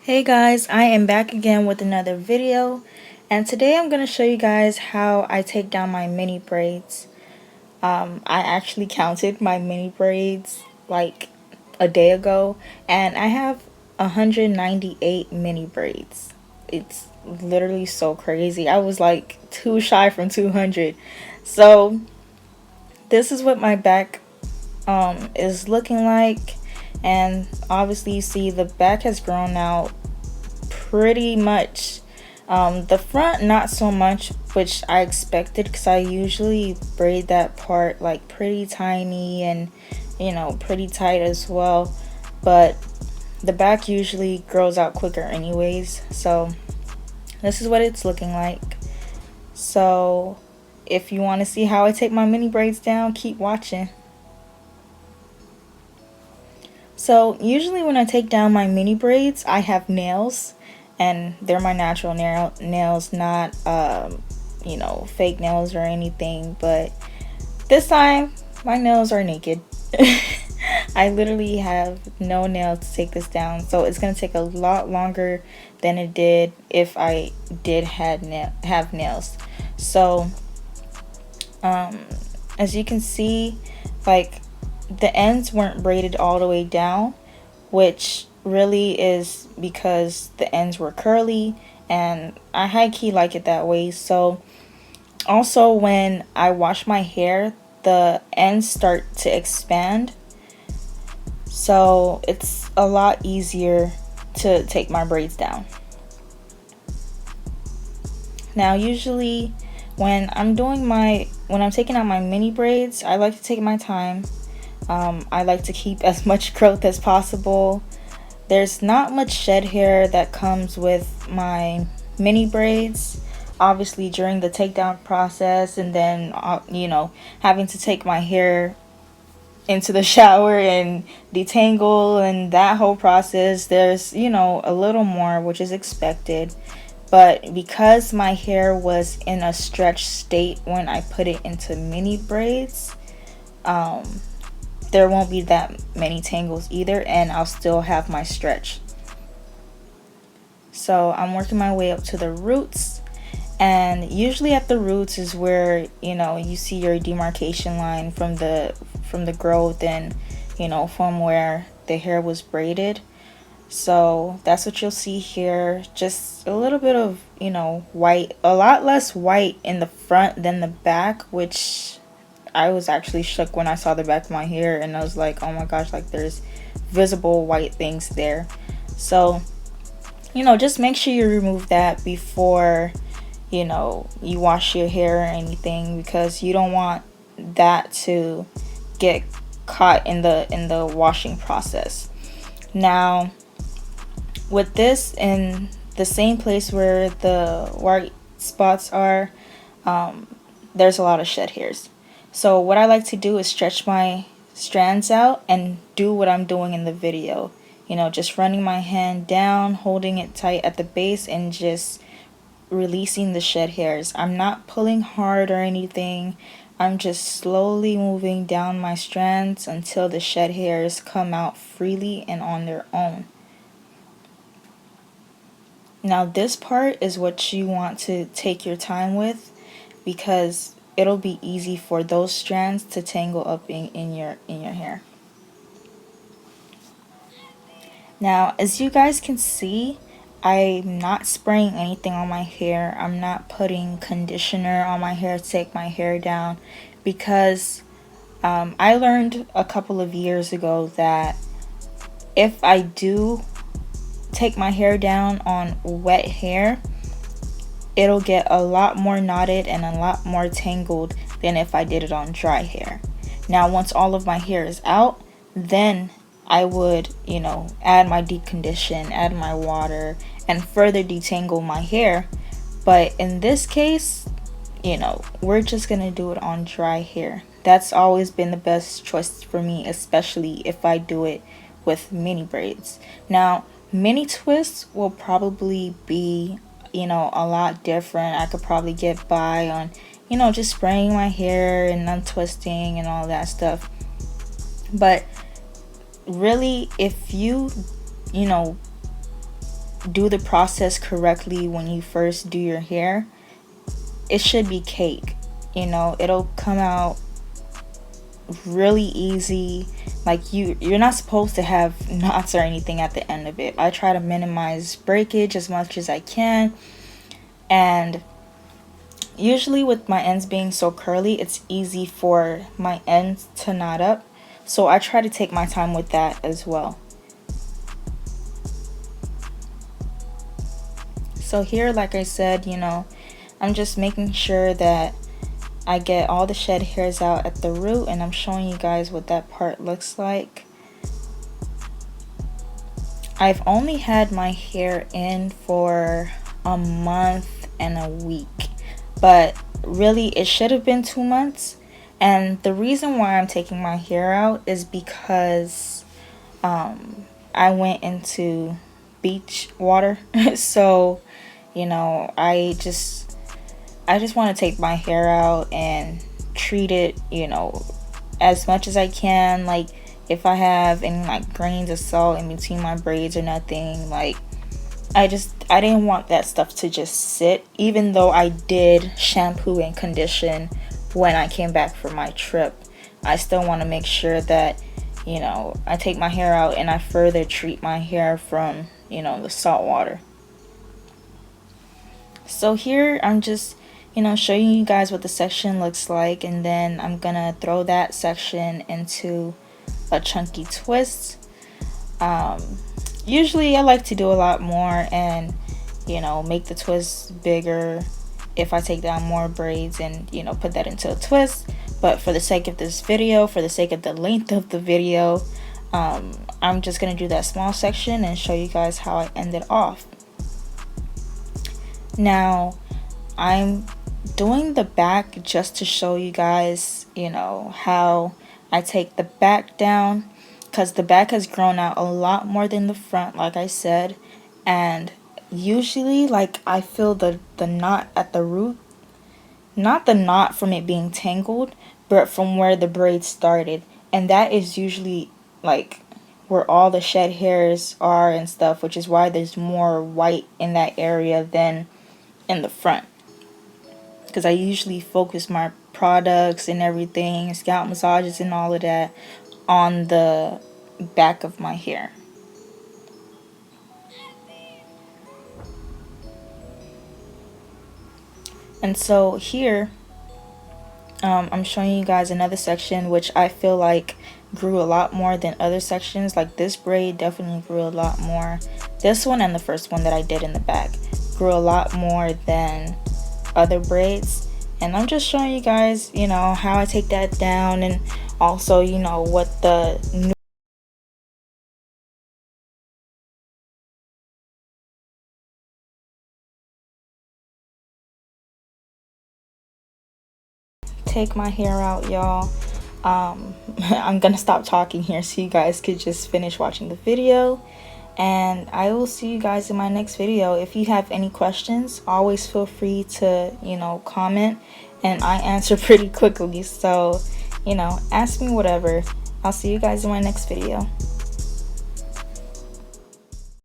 Hey guys, I am back again with another video, and today I'm going to show you guys how I take down my mini braids. I actually counted my mini braids like a day ago, and I have 198 mini braids. It's literally so crazy. I was like too shy from 200. So this is what my back is looking like, and obviously you see the back has grown out pretty much. The front not so much, which I expected because I usually braid that part like pretty tiny and pretty tight as well, but the back usually grows out quicker anyways. So this is what it's looking like. So if you want to see how I take my mini braids down, keep watching. So usually when I take down my mini braids, I have nails, and they're my natural nails, not fake nails or anything. But this time my nails are naked. I literally have no nails to take this down, so it's gonna take a lot longer than it did if I did have nails. So as you can see, like, the ends weren't braided all the way down, which really is because the ends were curly, and I high key like it that way. So also when I wash my hair, the ends start to expand, so it's a lot easier to take my braids down. Now usually when I'm taking out my mini braids, I like to take my time. I like to keep as much growth as possible. There's not much shed hair that comes with my mini braids. Obviously during the takedown process, and then having to take my hair into the shower and detangle and that whole process, there's a little more, which is expected. But because my hair was in a stretched state when I put it into mini braids, there won't be that many tangles either, and I'll still have my stretch. So I'm working my way up to the roots, and usually at the roots is where you see your demarcation line from the growth, and from where the hair was braided. So that's what you'll see here. Just a little bit of white, a lot less white in the front than the back, which I was actually shook when I saw the back of my hair, and I was like, oh my gosh, like there's visible white things there. So just make sure you remove that before you wash your hair or anything, because you don't want that to get caught in the washing process. Now with this, in the same place where the white spots are, there's a lot of shed hairs. So what I like to do is stretch my strands out and do what I'm doing in the video. Just running my hand down, holding it tight at the base, and just releasing the shed hairs. I'm not pulling hard or anything. I'm just slowly moving down my strands until the shed hairs come out freely and on their own. Now this part is what you want to take your time with, because it'll be easy for those strands to tangle up in your hair. Now as you guys can see, I'm not spraying anything on my hair. I'm not putting conditioner on my hair to take my hair down, because I learned a couple of years ago that if I do take my hair down on wet hair, it'll get a lot more knotted and a lot more tangled than if I did it on dry hair. Now once all of my hair is out, then I would add my deep condition, add my water, and further detangle my hair. But in this case, we're just gonna do it on dry hair. That's always been the best choice for me, especially if I do it with mini braids. Now mini twists will probably be a lot different. I could probably get by on just spraying my hair and untwisting and all that stuff. But really, if you do the process correctly when you first do your hair, it should be cake. You know, it'll come out really easy. Like you're not supposed to have knots or anything at the end of it. I try to minimize breakage as much as I can, and usually with my ends being so curly, it's easy for my ends to knot up, so I try to take my time with that as well. So here, like I said, you know, I'm just making sure that I get all the shed hairs out at the root, and I'm showing you guys what that part looks like. I've only had my hair in for a month and a week, but really it should have been 2 months. And the reason why I'm taking my hair out is because I went into beach water. So, you know, I just want to take my hair out and treat it, you know, as much as I can. Like, if I have any like grains of salt in between my braids or nothing, like I didn't want that stuff to just sit, even though I did shampoo and condition when I came back from my trip. I still want to make sure that, you know, I take my hair out and I further treat my hair from, you know, the salt water. So here I'm just, you know, showing you guys what the section looks like, and then I'm gonna throw that section into a chunky twist. Usually I like to do a lot more and, you know, make the twist bigger if I take down more braids and, you know, put that into a twist. But for the sake of this video, for the sake of the length of the video, I'm just gonna do that small section and show you guys how I end it off. Now I'm doing the back just to show you guys, you know, how I take the back down, because the back has grown out a lot more than the front, like I said. And usually, like, I feel the knot at the root, not the knot from it being tangled, but from where the braid started, and that is usually like where all the shed hairs are and stuff, which is why there's more white in that area than in the front, because I usually focus my products and everything, scalp massages and all of that, on the back of my hair. And so here I'm showing you guys another section which I feel like grew a lot more than other sections. Like, this braid definitely grew a lot more. This one and the first one that I did in the back grew a lot more than other braids. And I'm just showing you guys, you know, how I take that down, and also, you know, what the new take my hair out, y'all. I'm gonna stop talking here so you guys could just finish watching the video, and I will see you guys in my next video. If you have any questions, always feel free to, you know, comment, and I answer pretty quickly, so, you know, ask me whatever. I'll see you guys in my next video.